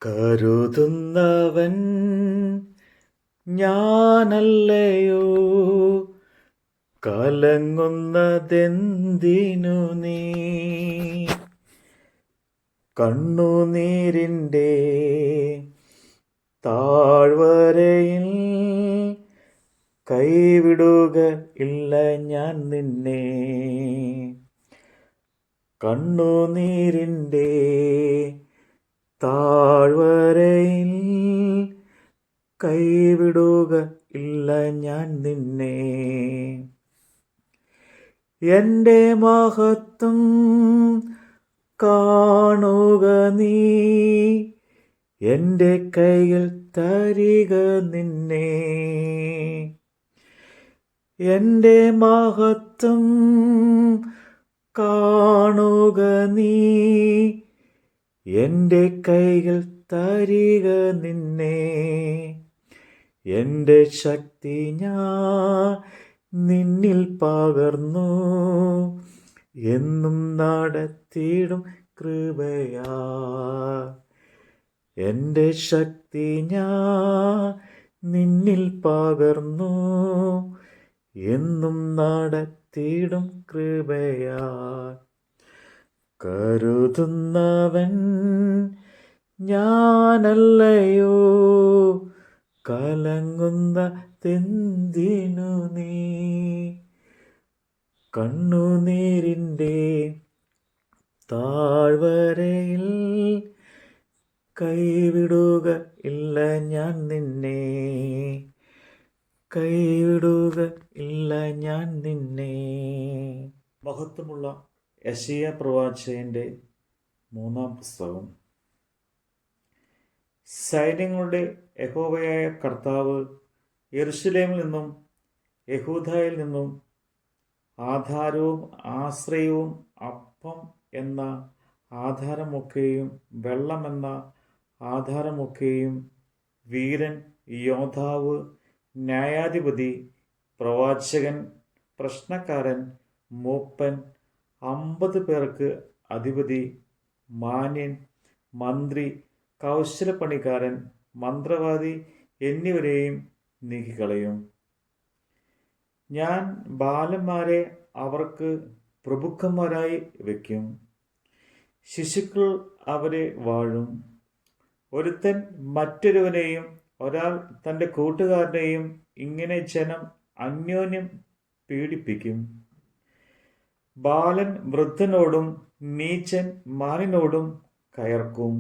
കരുതുന്നവൻ ഞാനല്ലയോ, കലങ്ങുന്നതെന്തിനു നീ? കണ്ണുനീരിൻ്റെ താഴ്വരയിൽ കൈവിടുക ഇല്ല ഞാൻ നിന്നെ. കണ്ണുനീരിൻ്റെ താഴ്വരയിൽ കൈവിടുക ഇല്ല ഞാൻ നിന്നെ. എൻ്റെ മഹത്വം കാണുക നീ, എൻ്റെ കൈകൾ തരിക നിന്നെ. എൻ്റെ മഹത്വം കാണുക നീ, എൻ്റെ കൈകൾ തരിക നിന്നെ. എൻ്റെ ശക്തി ഞാൻ നിന്നിൽ പകർന്നു, എന്നും നടത്തിയിടും കൃപയാ. എൻ്റെ ശക്തി ഞാൻ നിന്നിൽ പകർന്നു, എന്നും നടത്തിയിടും കൃപയാ. കരുതുന്നവൻ ഞാനല്ലയോ, കലങ്ങുന്നതെന്തിനു നീ? കണ്ണുനീരിൻ്റെ താഴ്വരയിൽ കൈവിടുക ഇല്ല ഞാൻ നിന്നെ. കൈവിടുക ഇല്ല ഞാൻ നിന്നെ. മഹത്വമുള്ള യെശയ്യാ പ്രവാചകന്റെ 3-ാം പുസ്തകം. സൈന്യങ്ങളുടെ യഹോവയായ കർത്താവ് യെരൂശലേമിൽ നിന്നും യഹൂദയിൽ നിന്നും ആധാരവും ആശ്രയവും അപ്പം എന്ന ആധാരമൊക്കെയും വെള്ളമെന്ന ആധാരമൊക്കെയും വീരൻ, യോദ്ധാവ്, ന്യായാധിപതി, പ്രവാചകൻ, പ്രശ്നക്കാരൻ, മൂപ്പൻ, 50 പേർക്ക് അധിപതി, മാന്യൻ, മന്ത്രി, കൗശലപ്പണിക്കാരൻ, മന്ത്രവാദി എന്നിവരെയും നീക്കിക്കളയും. ഞാൻ ബാലന്മാരെ അവർക്ക് പ്രഭുക്കന്മാരായി വയ്ക്കും, ശിശുക്കൾ അവരെ വാഴും. ഒരുത്തൻ മറ്റൊരുവനെയും ഒരാൾ തൻ്റെ കൂട്ടുകാരനെയും ഇങ്ങനെ ജനം അന്യോന്യം പീഡിപ്പിക്കും. ബാലൻ വൃദ്ധനോടും നീചൻ മാനിനോടും കയർക്കും.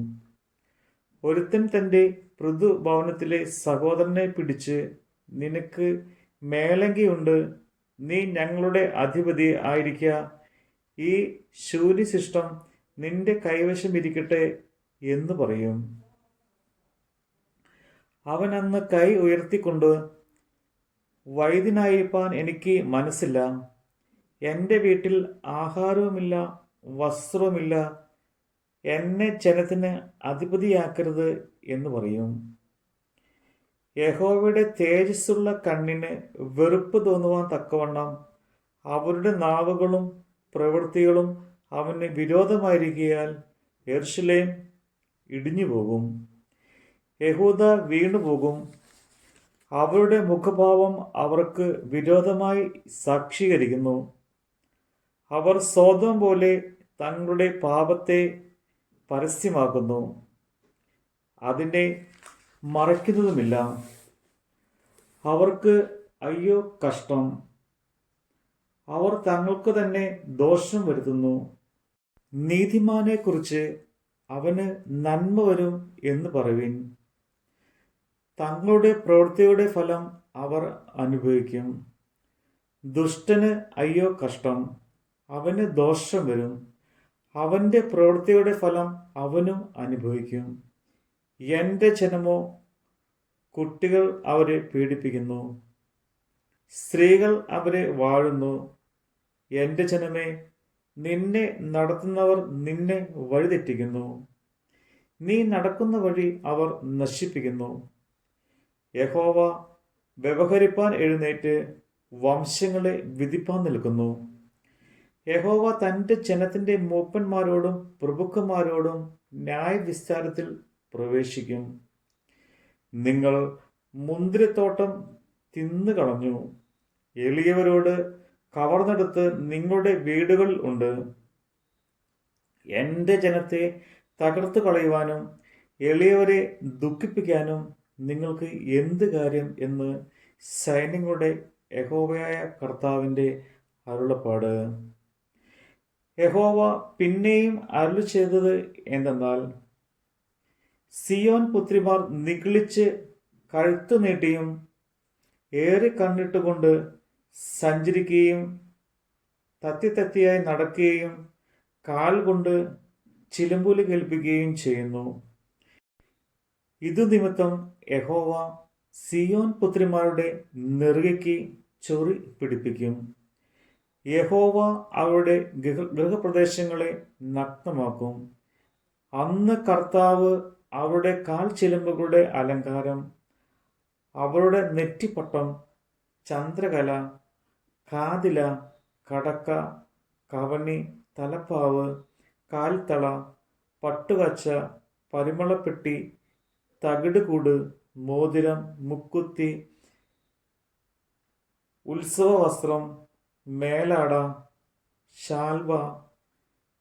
ഒരുത്തൻ തൻ്റെ പൃഥുഭവനത്തിലെ സഹോദരനെ പിടിച്ച്, നിനക്ക് മേലങ്കിയുണ്ട്, നീ ഞങ്ങളുടെ അധിപതി ആയിരിക്ക, ഈ ശൂന്യശിഷ്ടം നിന്റെ കൈവശം ഇരിക്കട്ടെ എന്ന് പറയും. അവൻ അന്ന് കൈ ഉയർത്തിക്കൊണ്ട്, വൈദ്യനായിരിക്കാൻ എനിക്ക് മനസ്സില്ല, എൻ്റെ വീട്ടിൽ ആഹാരവുമില്ല, വസ്ത്രവുമില്ല, എന്നെ ജനത്തിന് അധിപതിയാക്കരുത് എന്ന് പറയും. യഹോവയുടെ തേജസ്സുള്ള കണ്ണിന് വെറുപ്പ് തോന്നുവാൻ തക്കവണ്ണം അവരുടെ നാവുകളും പ്രവൃത്തികളും അവന് വിരോധമായിരിക്കയാൽ യെരൂശലേം ഇടിഞ്ഞുപോകും, യഹൂദ വീണുപോകും. അവരുടെ മുഖഭാവം അവർക്ക് വിരോധമായി സാക്ഷീകരിക്കുന്നു. അവർ സോദോം പോലെ തങ്ങളുടെ പാപത്തെ പരസ്യമാക്കുന്നു, അതിനെ മറയ്ക്കുന്നതുമില്ല. അവർക്ക് അയ്യോ കഷ്ടം, അവർ തങ്ങൾക്ക് തന്നെ ദോഷം വരുത്തുന്നു. നീതിമാനെ കുറിച്ച് അവന് നന്മ വരും എന്ന് പറയുവിൻ. തങ്ങളുടെ പ്രവൃത്തിയുടെ ഫലം അവർ അനുഭവിക്കും. ദുഷ്ടന് അയ്യോ കഷ്ടം, അവന് ദോഷം വരും, അവൻ്റെ പ്രവൃത്തിയുടെ ഫലം അവനും അനുഭവിക്കും. എൻ്റെ ജനമോ, കുട്ടികൾ അവരെ പീഡിപ്പിക്കുന്നു, സ്ത്രീകൾ അവരെ വാഴുന്നു. എൻ്റെ ജനമേ, നിന്നെ നടത്തുന്നവർ നിന്നെ വഴിതെറ്റിക്കുന്നു, നീ നടക്കുന്ന വഴി അവർ നശിപ്പിക്കുന്നു. യഹോവ വ്യവഹരിപ്പാൻ എഴുന്നേറ്റ് വംശങ്ങളെ വിധിപ്പാൻ നിൽക്കുന്നു. യഹോവ തൻ്റെ ജനത്തിൻ്റെ മൂപ്പന്മാരോടും പ്രഭുക്കന്മാരോടും ന്യായവിസ്താരത്തിൽ പ്രവേശിക്കും. നിങ്ങൾ മുന്തിരിത്തോട്ടം തിന്നുകളഞ്ഞു, എളിയവരോട് കവർന്നെടുത്ത് നിങ്ങളുടെ വീടുകളിൽ ഉണ്ട്. എൻ്റെ ജനത്തെ തകർത്തു കളയുവാനും എളിയവരെ ദുഃഖിപ്പിക്കാനും നിങ്ങൾക്ക് എന്ത് കാര്യം എന്ന് സൈന്യങ്ങളുടെ യഹോവയായ കർത്താവിൻ്റെ അരുളപ്പാട്. യഹോവ പിന്നെയും അരുളി ചെയ്തത് എന്തെന്നാൽ, സിയോൻ പുത്രിമാർ നിഗളിച്ച് കഴുത്തു നീട്ടിയും ഏറി കണ്ണിട്ടുകൊണ്ട് സഞ്ചരിക്കുകയും തത്തിയായി നടക്കുകയും കാൽ കൊണ്ട് ചിലമ്പുലി കേൾപ്പിക്കുകയും ചെയ്യുന്നു. ഇതു നിമിത്തം യഹോവ സിയോൻ പുത്രിമാരുടെ നെറുകയ്ക്ക് ചൊറി പിടിപ്പിക്കും. യഹോവ അവരുടെ ഗൃഹപ്രദേശങ്ങളെ നഗ്നമാക്കും. അന്ന് കർത്താവ് അവരുടെ കാൽ ചിലമ്പുകളുടെ അലങ്കാരം, അവരുടെ നെറ്റിപ്പട്ടം, ചന്ദ്രകല, കാതില, കടക്ക, കവണി, തലപ്പാവ്, കാൽത്തള, പട്ടുകച്ച, പരിമളപ്പെട്ടി, തകിടുകൂട്, മോതിരം, മുക്കുത്തി, ഉത്സവവസ്ത്രം, മേലാട, ശാൽവ,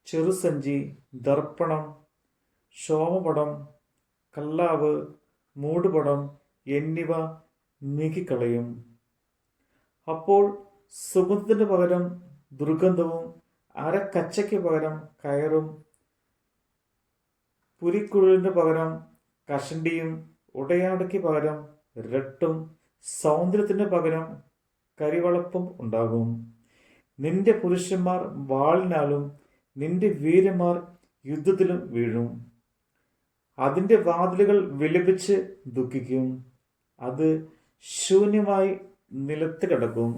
ചെറുസഞ്ചി, ദർപ്പണം, ശോമപടം, കല്ലാവ്, മൂടുപടം എന്നിവ നീക്കിക്കളയും. അപ്പോൾ സുഗന്ധത്തിന് പകരം ദുർഗന്ധവും അരക്കച്ചയ്ക്ക് പകരം കയറും, പുരിക്കുഴലിന് പകരം കഷണ്ടിയും ഉടയാടയ്ക്ക് പകരം രട്ടും സൗന്ദര്യത്തിന് പകരം കരിവളപ്പും ഉണ്ടാകും. നിന്റെ പുരുഷന്മാർ വാളിനാലും നിന്റെ വീരന്മാർ യുദ്ധത്തിലും വീഴും. അതിൻ്റെ വാതിലുകൾ വിലപിച്ച് ദുഃഖിക്കും, അത് ശൂന്യമായി നിലത്ത് കിടക്കും.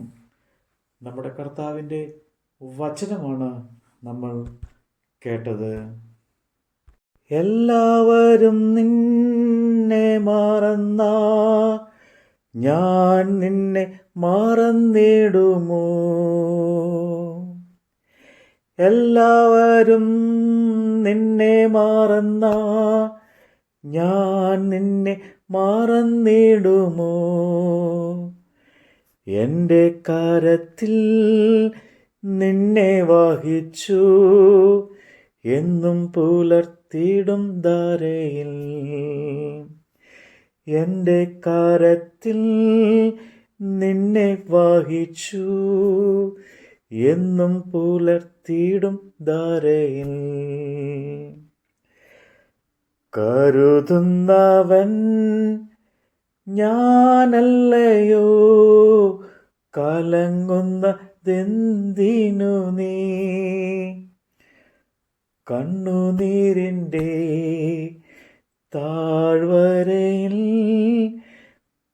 നമ്മുടെ കർത്താവിൻ്റെ വചനമാണ് നമ്മൾ കേട്ടത്. എല്ലാവരും നിന്നെ മറന്ന ഞാൻ നിന്നെ മറന്നിടുമോ? എല്ലാവരും നിന്നെ മറന്ന ഞാൻ നിന്നെ മറന്നിടുമോ? എൻ്റെ കരത്തിൽ നിന്നെ വഹിച്ചു എന്നും പുലർത്തിയിടും ധാരയിൽ. എൻ്റെ കരത്തിൽ നിന്നെ വഹിച്ചു എന്നും പുലർത്തിയിടും ധാരയിൽ. കരുതുന്നവൻ ഞാനല്ലയോ, കലങ്ങുന്നതെന്തിനു നീ? കണ്ണുനീരിൻ്റെ താഴ്വരയിൽ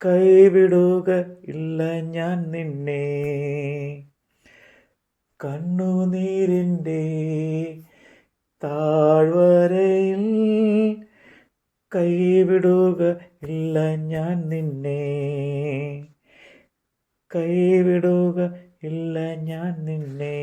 കൈവിടുക ഇല്ല ഞാൻ നിന്നെ. കണ്ണുനീരിൻ്റെ താഴ്വരയിൽ കൈവിടുക ഇല്ല ഞാൻ നിന്നെ. കൈവിടുക ഇല്ല ഞാൻ നിന്നെ.